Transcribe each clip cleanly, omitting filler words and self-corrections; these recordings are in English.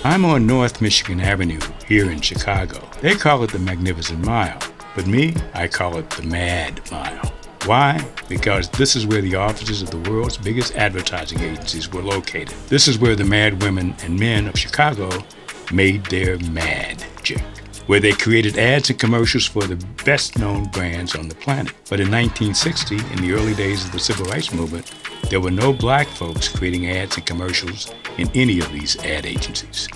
I'm on North Michigan Avenue here in Chicago. They call it the Magnificent Mile, but me, I call it the Mad Mile. Why? Because this is where the offices of the world's biggest advertising agencies were located. This is where the mad women and men of Chicago made their magic, where they created ads and commercials for the best-known brands on the planet. But in 1960, in the early days of the Civil Rights Movement, there were no black folks creating ads and commercials in any of these ad agencies.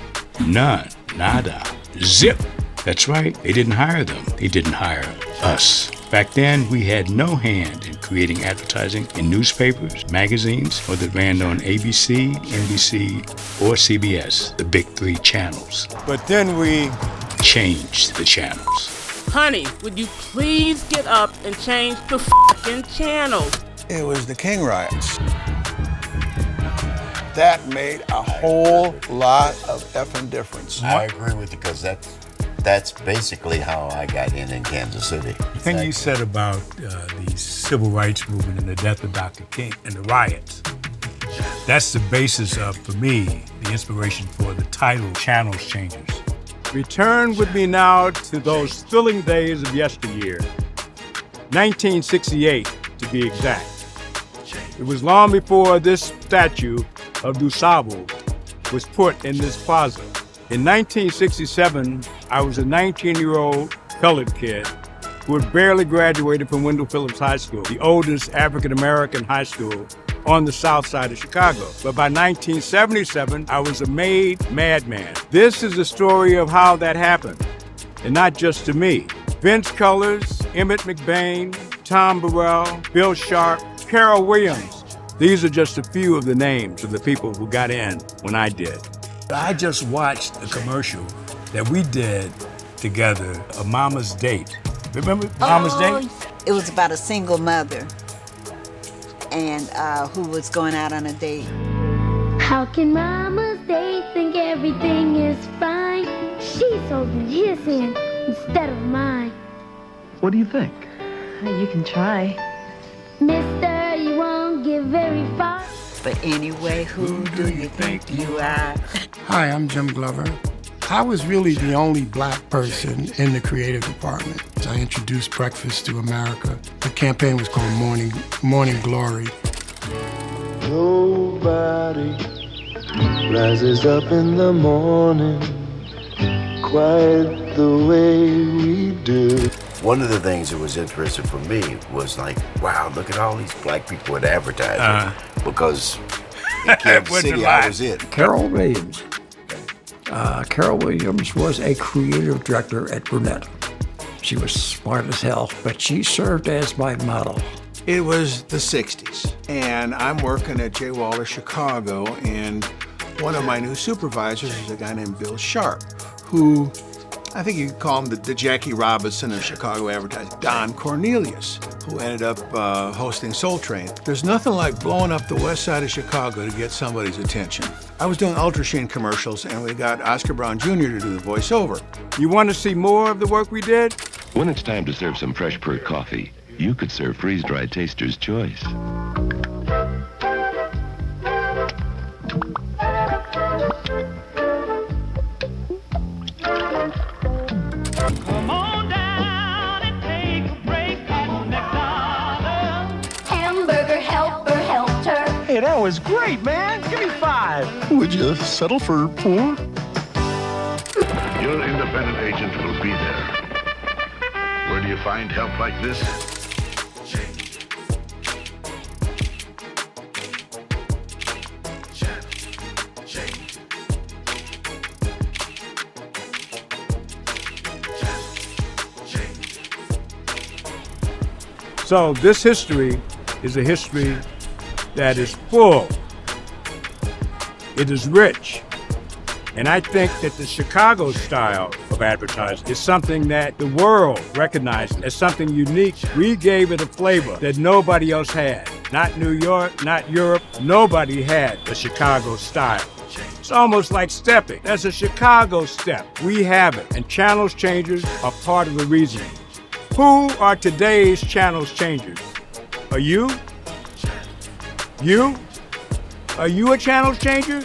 None. Nada. Zip. That's right. They didn't hire them. They didn't hire us. Back then, we had no hand in creating advertising in newspapers, magazines, or that ran on ABC, NBC, or CBS, the big three channels. But then we changed the channels. Honey, would you please get up and change the f***ing channel? It was the King riots. That made a whole lot of effing difference. I agree with you, because that's basically how I got in Kansas City. The thing you said about the civil rights movement and the death of Dr. King and the riots, that's the basis of, for me, the inspiration for the title Channels Changers. Return with me now to those thrilling days of yesteryear. 1968, to be exact. It was long before this statue of DuSable was put in this plaza. In 1967, I was a 19-year-old colored kid who had barely graduated from Wendell Phillips High School, the oldest African-American high school on the south side of Chicago. But by 1977, I was a made madman. This is the story of how that happened, and not just to me. Vince Cullors, Emmett McBain, Tom Burrell, Bill Sharp, Carol Williams. These are just a few of the names of the people who got in when I did. I just watched a commercial that we did together, A Mama's Date. Remember Mama's Date? It was about a single mother and who was going out on a date. How can Mama's Day think everything is fine? She's holding his hand instead of mine. What do you think? You can try. Mister, you won't get very far. But anyway, who do you think you are? Hi, I'm Jim Glover. I was really the only black person in the creative department. I introduced Breakfast to America. The campaign was called Morning Glory. Nobody rises up in the morning quite the way we do. One of the things that was interesting for me was like, wow, look at all these black people in advertising. Because in Kansas City, I was it. Carol Williams. Carol Williams was a creative director at Burnett. She was smart as hell, but she served as my model. It was the 60s, and I'm working at J. Waller Chicago, and one of my new supervisors is a guy named Bill Sharp, who I think you could call him the Jackie Robinson of Chicago advertising. Don Cornelius, who ended up hosting Soul Train. There's nothing like blowing up the west side of Chicago to get somebody's attention. I was doing Ultra Sheen commercials, and we got Oscar Brown Jr. to do the voiceover. You want to see more of the work we did? When it's time to serve some fresh brewed coffee, you could serve freeze-dried Taster's Choice. Come on down and take a break at McDonald's. Hamburger helper helped her. Hey, that was great, man. Give me 5. Would you settle for 4? Your independent agent will be there. Where do you find help like this? So this history is a history that is full. It is rich. And I think that the Chicago style of advertising is something that the world recognizes as something unique. We gave it a flavor that nobody else had. Not New York, not Europe. Nobody had the Chicago style. It's almost like stepping. That's a Chicago step. We have it. And channels changers are part of the reasoning. Who are today's channels changers? Are you? You? Are you a channels changer?